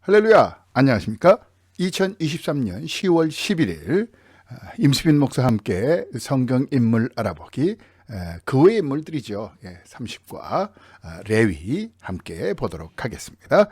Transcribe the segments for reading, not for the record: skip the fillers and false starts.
할렐루야, 안녕하십니까? 2023년 10월 11일 임수빈 목사와 함께 성경 인물 알아보기, 그 외의 인물들이죠. 30과 레위 함께 보도록 하겠습니다.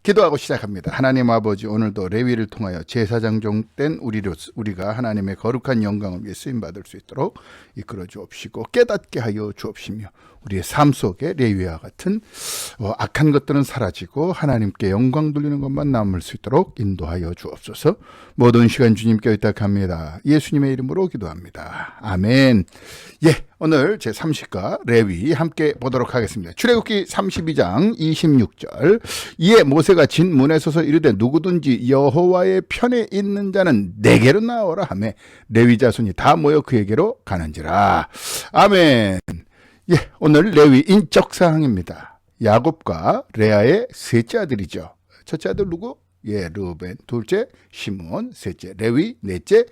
기도하고 시작합니다. 하나님 아버지, 오늘도 레위를 통하여 제사장 종된 우리가 하나님의 거룩한 영광을 위해 쓰임받을 수 있도록 이끌어 주옵시고 깨닫게 하여 주옵시며, 우리의 삶 속에 레위와 같은 악한 것들은 사라지고 하나님께 영광 돌리는 것만 남을 수 있도록 인도하여 주옵소서. 모든 시간 주님께 의탁합니다. 예수님의 이름으로 기도합니다. 아멘. 오늘 제30과 레위 함께 보도록 하겠습니다. 출애굽기 32장 26절. 이에 모세가 진 문에 서서 이르되 누구든지 여호와의 편에 있는 자는 내게로 나오라 하매 레위 자손이 다 모여 그에게로 가는지라. 아멘. 오늘 레위 인적 사항입니다. 야곱과 레아의 셋째 아들이죠. 첫째 아들 누구? 르우벤, 둘째 시므온, 셋째 레위, 넷째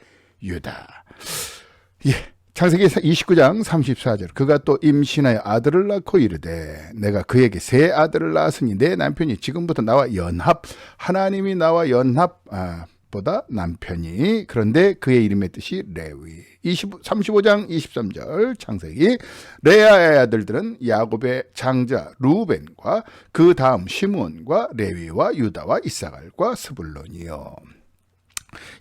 유다. 창세기 29장 34절. 그가 또 임신하여 아들을 낳고 이르되 내가 그에게 세 아들을 낳았으니 내 남편이 지금부터 나와 연합, 하나님이 나와 연합 보다 남편이, 그런데 그의 이름의 뜻이 레위. 35장 23절 창세기. 레아의 아들들은 야곱의 장자 루벤과 그 다음 시므온과 레위와 유다와 이사갈과 스불론이요.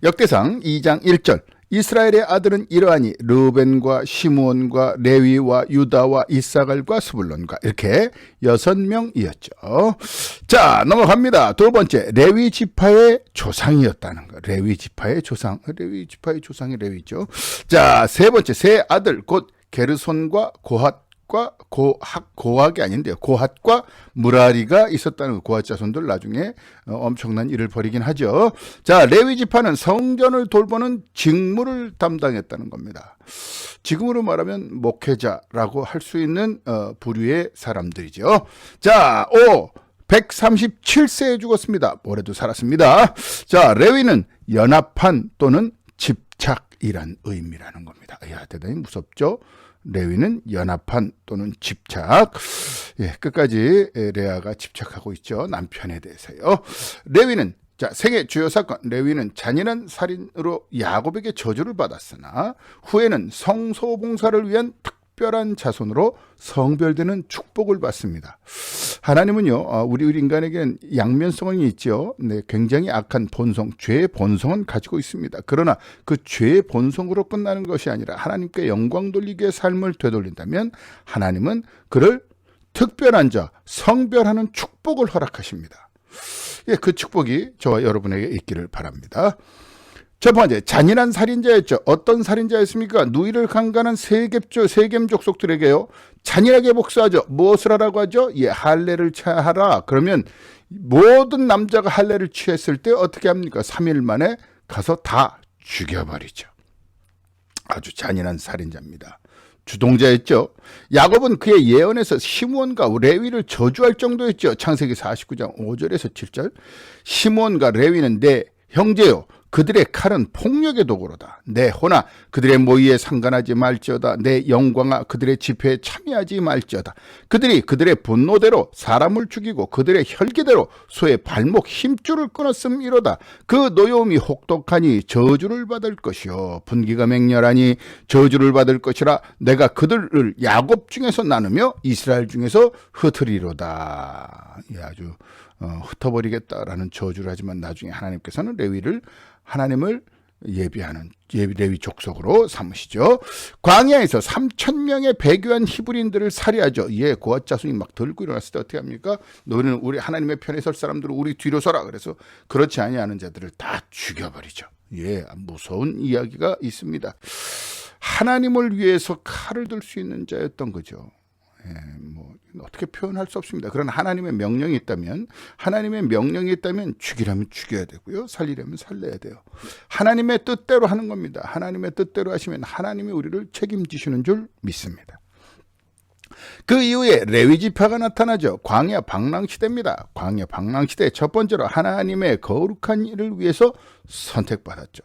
역대상 2장 1절. 이스라엘의 아들은 이러하니 르우벤과 시므온과 레위와 유다와 이사갈과 스불론과 이렇게 6명이었죠. 자, 넘어갑니다. 두 번째, 레위 지파의 조상이었다는 거. 레위 지파의 조상이 레위죠. 자, 세 번째, 세 아들 곧 게르손과 고학이 아닌데요. 고핫과 무라리가 있었다는 거. 고핫 자손들 나중에 엄청난 일을 벌이긴 하죠. 자, 레위 지파는 성전을 돌보는 직무를 담당했다는 겁니다. 지금으로 말하면 목회자라고 할 수 있는 부류의 사람들이죠. 자, 137세에 죽었습니다. 올해도 살았습니다. 자, 레위는 연합한 또는 집착이란 의미라는 겁니다. 대단히 무섭죠. 레위는 연합한 또는 집착. 끝까지 레아가 집착하고 있죠. 남편에 대해서요. 레위는, 자, 생애 주요 사건. 레위는 잔인한 살인으로 야곱에게 저주를 받았으나 후에는 성소봉사를 위한 특별한 자손으로 성별되는 축복을 받습니다. 하나님은요, 우리 인간에게는 양면성이 있죠. 굉장히 악한 본성, 죄의 본성은 가지고 있습니다. 그러나 그 죄의 본성으로 끝나는 것이 아니라 하나님께 영광 돌리기의 삶을 되돌린다면 하나님은 그를 특별한 자, 성별하는 축복을 허락하십니다. 그 축복이 저와 여러분에게 있기를 바랍니다. 첫 번째, 잔인한 살인자였죠. 어떤 살인자였습니까? 누이를 강간한 세겜 족속들에게요, 잔인하게 복수하죠. 무엇을 하라고 하죠? 할례를 취하라. 그러면 모든 남자가 할례를 취했을 때 어떻게 합니까? 3일 만에 가서 다 죽여버리죠. 아주 잔인한 살인자입니다. 주동자였죠. 야곱은 그의 예언에서 시므온과 레위를 저주할 정도였죠. 창세기 49장 5절에서 7절. 시므온과 레위는 내 형제요, 그들의 칼은 폭력의 도구로다. 내 호나 그들의 모의에 상관하지 말지어다. 내 영광아 그들의 집회에 참여하지 말지어다. 그들이 그들의 분노대로 사람을 죽이고 그들의 혈기대로 소의 발목 힘줄을 끊었음이로다. 그 노여움이 혹독하니 저주를 받을 것이요 분기가 맹렬하니 저주를 받을 것이라. 내가 그들을 야곱 중에서 나누며 이스라엘 중에서 흩으리로다. 아주 흩어버리겠다라는 저주를 하지만 나중에 하나님께서는 하나님을 예비하는 레위 족속으로 삼으시죠. 광야에서 3,000명의 배교한 히브리인들을 살해하죠. 고핫 자손이 막 들고 일어났을 때 어떻게 합니까? 너희는 우리 하나님의 편에 설 사람들은 우리 뒤로 서라. 그래서 그렇지 아니하는 자들을 다 죽여버리죠. 무서운 이야기가 있습니다. 하나님을 위해서 칼을 들 수 있는 자였던 거죠. 어떻게 표현할 수 없습니다. 그런 하나님의 명령이 있다면 죽이라면 죽여야 되고요, 살리려면 살려야 돼요. 하나님의 뜻대로 하는 겁니다. 하나님의 뜻대로 하시면 하나님이 우리를 책임지시는 줄 믿습니다. 그 이후에 레위 지파가 나타나죠. 광야 방랑시대입니다. 광야 방랑시대 첫 번째로 하나님의 거룩한 일을 위해서 선택받았죠.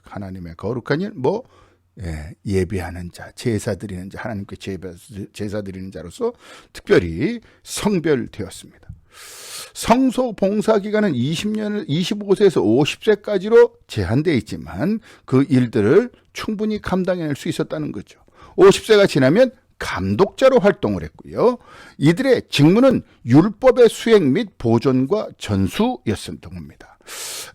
하나님의 거룩한 일, 예비하는 자, 제사 드리는 자, 하나님께 제사 드리는 자로서 특별히 성별되었습니다. 성소 봉사 기간은 25세에서 50세까지로 제한되어 있지만 그 일들을 충분히 감당해낼 수 있었다는 거죠. 50세가 지나면 감독자로 활동을 했고요. 이들의 직무는 율법의 수행 및 보존과 전수였던 겁니다.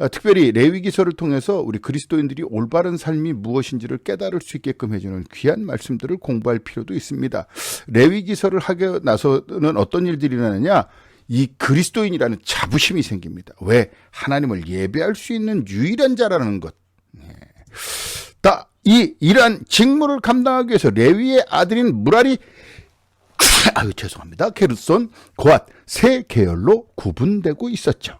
특별히 레위기서를 통해서 우리 그리스도인들이 올바른 삶이 무엇인지를 깨달을 수 있게끔 해주는 귀한 말씀들을 공부할 필요도 있습니다. 레위기서를 하게 나서는 어떤 일들이 일어나느냐? 이 그리스도인이라는 자부심이 생깁니다. 왜? 하나님을 예배할 수 있는 유일한 자라는 것. 이러한 직무를 감당하기 위해서 레위의 아들인 무라리, 게르손, 고앗 세 계열로 구분되고 있었죠.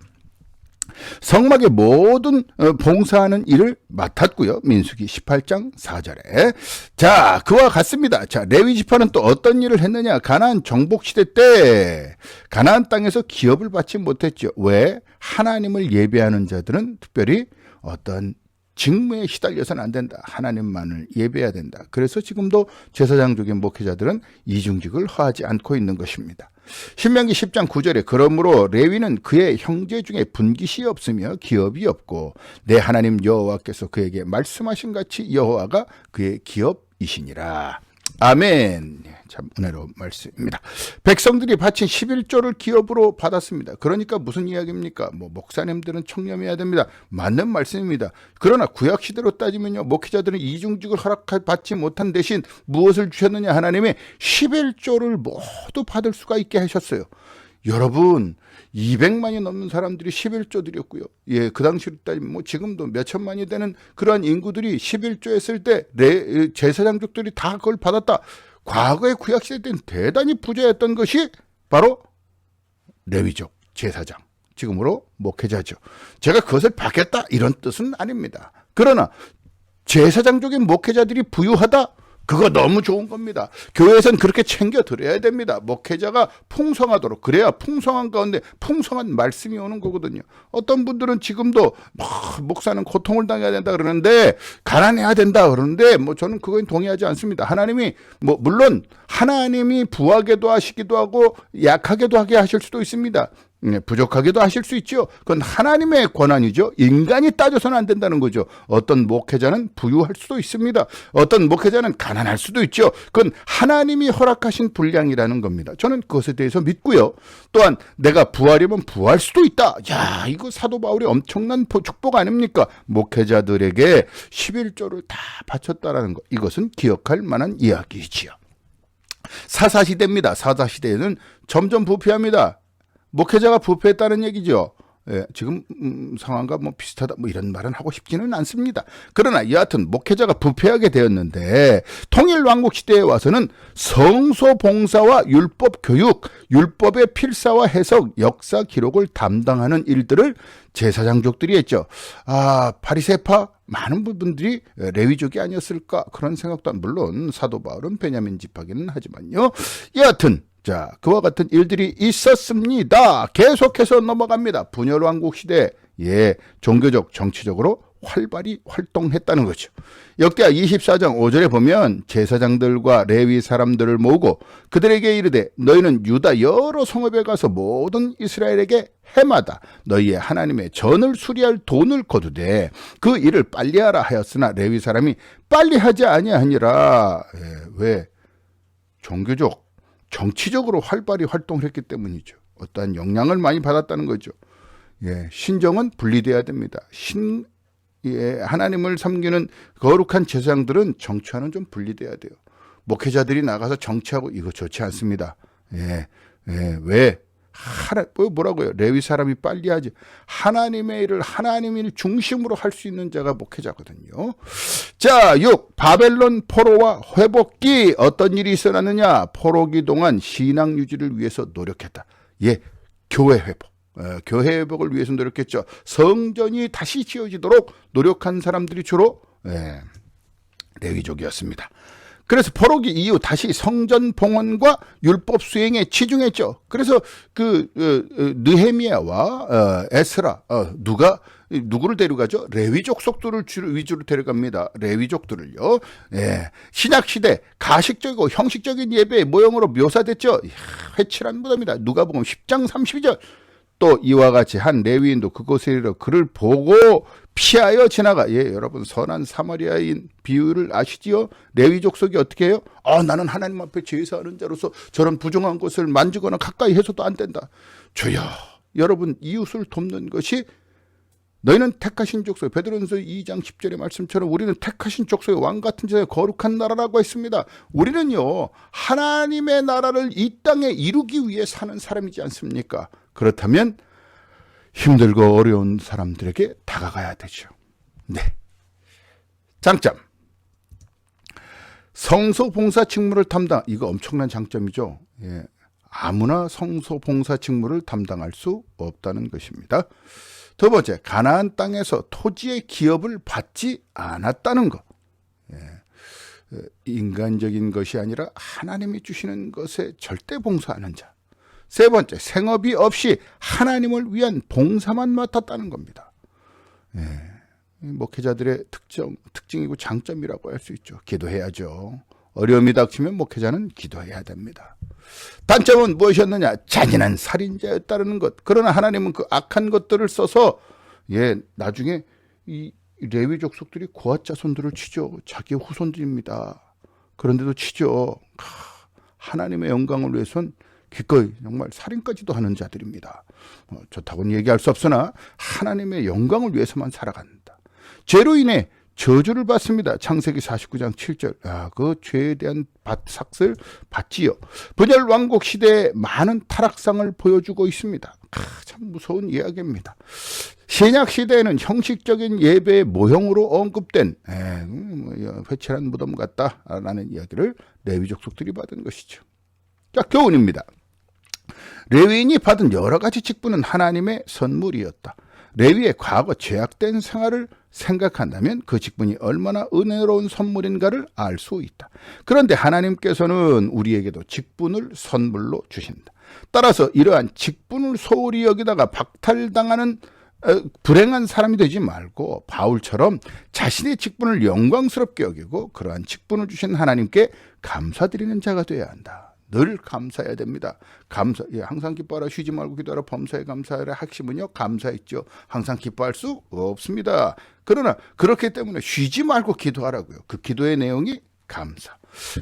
성막의 모든 봉사하는 일을 맡았고요. 민수기 18장 4절에. 자, 그와 같습니다. 자, 레위 지파는 또 어떤 일을 했느냐? 가나안 정복 시대 때 가나안 땅에서 기업을 받지 못했죠. 왜? 하나님을 예배하는 자들은 특별히 어떤 직무에 시달려서는 안 된다. 하나님만을 예배해야 된다. 그래서 지금도 제사장족의 목회자들은 이중직을 허하지 않고 있는 것입니다. 신명기 10장 9절에 그러므로 레위는 그의 형제 중에 분깃이 없으며 기업이 없고 내 하나님 여호와께서 그에게 말씀하신 같이 여호와가 그의 기업이시니라. 아멘. 참 은혜로운 말씀입니다. 백성들이 바친 11조를 기업으로 받았습니다. 그러니까 무슨 이야기입니까? 목사님들은 청렴해야 됩니다. 맞는 말씀입니다. 그러나 구약시대로 따지면요, 목회자들은 이중직을 허락받지 못한 대신 무엇을 주셨느냐? 하나님의 11조를 모두 받을 수가 있게 하셨어요. 여러분, 200만이 넘는 사람들이 11조 드렸고요. 예, 그 당시로 따지면 지금도 몇 천만이 되는 그러한 인구들이 11조 했을 때 제사장족들이 다 그걸 받았다. 과거의 구약시대 때는 대단히 부자였던 것이 바로 레위족, 제사장, 지금으로 목회자죠. 제가 그것을 받겠다 이런 뜻은 아닙니다. 그러나 제사장족인 목회자들이 부유하다? 그거 너무 좋은 겁니다. 교회에서는 그렇게 챙겨드려야 됩니다. 목회자가 풍성하도록. 그래야 풍성한 가운데 풍성한 말씀이 오는 거거든요. 어떤 분들은 지금도 목사는 고통을 당해야 된다 그러는데 가난해야 된다 그러는데 저는 그거에 동의하지 않습니다. 하나님이 물론 하나님이 부하게도 하시기도 하고 약하게도 하게 하실 수도 있습니다. 부족하게도 하실 수 있죠. 그건 하나님의 권한이죠. 인간이 따져서는 안 된다는 거죠. 어떤 목회자는 부유할 수도 있습니다. 어떤 목회자는 가난할 수도 있죠. 그건 하나님이 허락하신 분량이라는 겁니다. 저는 그것에 대해서 믿고요. 또한 내가 부하려면 부할 수도 있다. 야, 이거 사도 바울이 엄청난 축복 아닙니까? 목회자들에게 11조를 다 바쳤다라는 것. 이것은 기억할 만한 이야기이지요. 사사시대입니다. 사사시대에는 점점 부패합니다. 목회자가 부패했다는 얘기죠. 예, 지금 상황과 비슷하다 이런 말은 하고 싶지는 않습니다. 그러나 여하튼 목회자가 부패하게 되었는데 통일왕국 시대에 와서는 성소 봉사와 율법 교육, 율법의 필사와 해석, 역사 기록을 담당하는 일들을 제사장족들이 했죠. 바리새파 많은 부분들이 레위족이 아니었을까 그런 생각도 물론 사도 바울은 베냐민 지파기는 하지만요. 여하튼 자, 그와 같은 일들이 있었습니다. 계속해서 넘어갑니다. 분열왕국 시대, 종교적, 정치적으로 활발히 활동했다는 거죠. 역대하 24장 5절에 보면 제사장들과 레위 사람들을 모으고 그들에게 이르되 너희는 유다 여러 성읍에 가서 모든 이스라엘에게 해마다 너희의 하나님의 전을 수리할 돈을 거두되 그 일을 빨리 하라 하였으나 레위 사람이 빨리 하지 아니하니라. 왜? 종교적, 정치적으로 활발히 활동을 했기 때문이죠. 어떠한 영향을 많이 받았다는 거죠. 신정은 분리돼야 됩니다. 하나님을 섬기는 거룩한 제사장들은 정치와는 좀 분리돼야 돼요. 목회자들이 나가서 정치하고 이거 좋지 않습니다. 왜? 뭐라고요? 레위 사람이 빨리 하지. 하나님의 일을 하나님의 중심으로 할 수 있는 자가 목회자거든요. 자, 6. 바벨론 포로와 회복기. 어떤 일이 있었느냐? 포로기 동안 신앙 유지를 위해서 노력했다. 교회 회복. 교회 회복을 위해서 노력했죠. 성전이 다시 지어지도록 노력한 사람들이 주로 레위족이었습니다. 그래서 포로기 이후 다시 성전 봉헌과 율법 수행에 치중했죠. 그래서 느헤미야와 에스라 누구를 데려가죠? 레위 족속들을 위주로 데려갑니다. 레위족들을요. 예. 신약 시대 가식적이고 형식적인 예배의 모형으로 묘사됐죠. 회칠한 무덤이다. 누가복음 10장 32절. 또 이와 같이 한 레위인도 그곳에 이르러 그를 보고 피하여 지나가. 예, 여러분 선한 사마리아인 비유를 아시지요? 레위 족속이 어떻게 해요? 나는 하나님 앞에 제사하는 자로서 저런 부정한 것을 만지거나 가까이 해서도 안 된다. 주여, 여러분 이웃을 돕는 것이 너희는 택하신 족속, 베드로전서 2장 10절의 말씀처럼 우리는 택하신 족속의 왕 같은 자의 거룩한 나라라고 했습니다. 우리는요, 하나님의 나라를 이 땅에 이루기 위해 사는 사람이지 않습니까? 그렇다면 힘들고 어려운 사람들에게 다가가야 되죠. 네. 장점. 성소 봉사 직무를 담당. 이거 엄청난 장점이죠. 예. 아무나 성소 봉사 직무를 담당할 수 없다는 것입니다. 두 번째, 가나안 땅에서 토지의 기업을 받지 않았다는 것. 예. 인간적인 것이 아니라 하나님이 주시는 것에 절대 봉사하는 자. 세 번째, 생업이 없이 하나님을 위한 봉사만 맡았다는 겁니다. 예. 목회자들의 특징이고 장점이라고 할 수 있죠. 기도해야죠. 어려움이 닥치면 목회자는 기도해야 됩니다. 단점은 무엇이었느냐? 잔인한 살인자였다는 것. 그러나 하나님은 그 악한 것들을 써서 나중에 이 레위 족속들이 고앗 자손들을 치죠. 자기 후손들입니다. 그런데도 치죠. 하나님의 영광을 위해선 기꺼이 정말 살인까지도 하는 자들입니다. 좋다고는 얘기할 수 없으나 하나님의 영광을 위해서만 살아간다. 죄로 인해 저주를 받습니다. 창세기 49장 7절. 그 죄에 대한 삭을 받지요. 분열 왕국 시대에 많은 타락상을 보여주고 있습니다. 참 무서운 이야기입니다. 신약 시대에는 형식적인 예배의 모형으로 언급된 회칠한 무덤 같다라는 이야기를 레위 족속들이 받은 것이죠. 자, 교훈입니다. 레위인이 받은 여러 가지 직분은 하나님의 선물이었다. 레위의 과거 죄악된 생활을 생각한다면 그 직분이 얼마나 은혜로운 선물인가를 알 수 있다. 그런데 하나님께서는 우리에게도 직분을 선물로 주신다. 따라서 이러한 직분을 소홀히 여기다가 박탈당하는 불행한 사람이 되지 말고 바울처럼 자신의 직분을 영광스럽게 여기고 그러한 직분을 주신 하나님께 감사드리는 자가 되어야 한다. 늘 감사해야 됩니다. 항상 기뻐하라, 쉬지 말고 기도하라, 범사에 감사하라. 핵심은요, 감사했죠. 항상 기뻐할 수 없습니다. 그러나 그렇기 때문에 쉬지 말고 기도하라고요. 그 기도의 내용이 감사.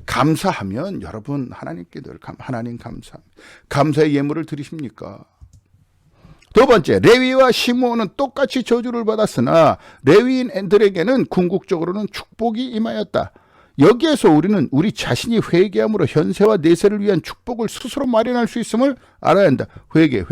감사하면 여러분 하나님께 늘 하나님 감사합니다. 감사의 예물을 드리십니까? 두 번째, 레위와 시므온은 똑같이 저주를 받았으나 레위인들에게는 궁극적으로는 축복이 임하였다. 여기에서 우리는 우리 자신이 회개함으로 현세와 내세를 위한 축복을 스스로 마련할 수 있음을 알아야 한다. 회개.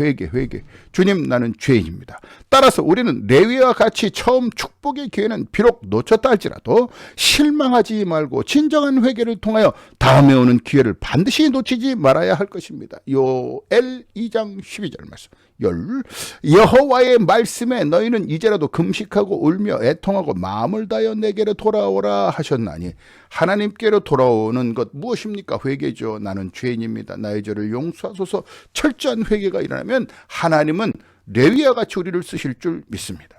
주님, 나는 죄인입니다. 따라서 우리는 레위와 같이 처음 축복의 기회는 비록 놓쳤다 할지라도 실망하지 말고 진정한 회개를 통하여 다음에 오는 기회를 반드시 놓치지 말아야 할 것입니다. 요엘 2장 12절 말씀. 여호와의 말씀에 너희는 이제라도 금식하고 울며 애통하고 마음을 다하여 내게로 돌아오라 하셨나니 하나님께로 돌아오는 것 무엇입니까? 회개죠. 나는 죄인입니다. 나의 죄를 용서하소서. 철저한 회개가 일어나면 하나님은 레위와 같이 우리를 쓰실 줄 믿습니다.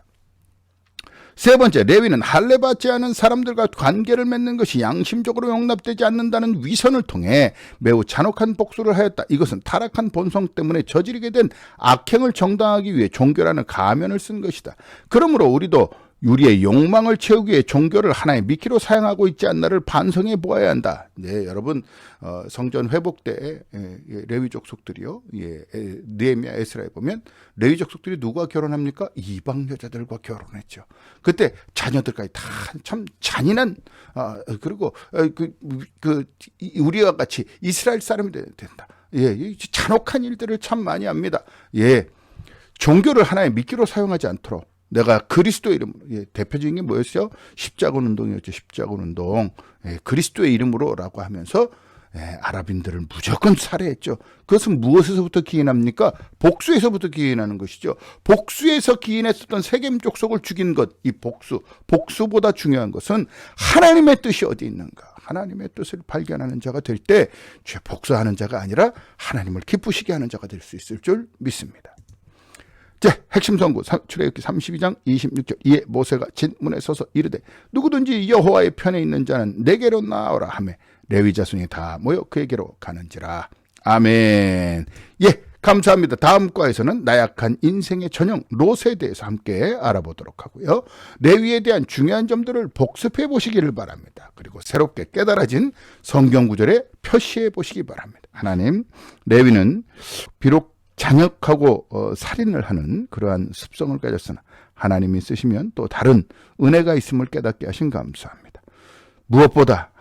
세 번째, 레위는 할례받지 않은 사람들과 관계를 맺는 것이 양심적으로 용납되지 않는다는 위선을 통해 매우 잔혹한 복수를 하였다. 이것은 타락한 본성 때문에 저지르게 된 악행을 정당하기 위해 종교라는 가면을 쓴 것이다. 그러므로 우리도 우리의 욕망을 채우기 위해 종교를 하나의 미끼로 사용하고 있지 않나를 반성해 보아야 한다. 네, 여러분, 성전 회복 때 레위 족속들이요, 느헤미야, 에스라에 보면 레위 족속들이 누가 결혼합니까? 이방 여자들과 결혼했죠. 그때 자녀들까지 다 참 잔인한 그리고 우리와 같이 이스라엘 사람이 된다. 잔혹한 일들을 참 많이 합니다. 종교를 하나의 미끼로 사용하지 않도록. 내가 그리스도의 이름으로, 대표적인 게 뭐였어요? 십자군 운동이었죠. 십자군 운동. 그리스도의 이름으로라고 하면서 아랍인들을 무조건 살해했죠. 그것은 무엇에서부터 기인합니까? 복수에서부터 기인하는 것이죠. 복수에서 기인했었던 세겜 족속을 죽인 것, 이 복수보다 중요한 것은 하나님의 뜻이 어디 있는가? 하나님의 뜻을 발견하는 자가 될 때 죄 복수하는 자가 아니라 하나님을 기쁘시게 하는 자가 될 수 있을 줄 믿습니다. 제 핵심 선구 출애굽기 32장 26절 이에 모세가 진문에 서서 이르되 누구든지 여호와의 편에 있는 자는 내게로 나오라 하매 레위 자손이 다 모여 그에게로 가는지라. 아멘. 예, 감사합니다. 다음 과에서는 나약한 인생의 전형 롯에 대해서 함께 알아보도록 하고요. 레위에 대한 중요한 점들을 복습해 보시기를 바랍니다. 그리고 새롭게 깨달아진 성경 구절에 표시해 보시기 바랍니다. 하나님, 레위는 비록 잔역하고 살인을 하는 그러한 습성을 가졌으나 하나님이 쓰시면 또 다른 은혜가 있음을 깨닫게 하신 감사합니다. 무엇보다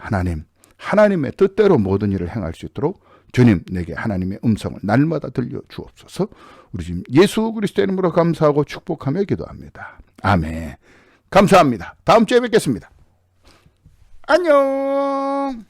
하나님의 뜻대로 모든 일을 행할 수 있도록 주님 내게 하나님의 음성을 날마다 들려 주옵소서. 우리 주님 예수 그리스도의 이름으로 감사하고 축복하며 기도합니다. 아멘. 감사합니다. 다음 주에 뵙겠습니다. 안녕.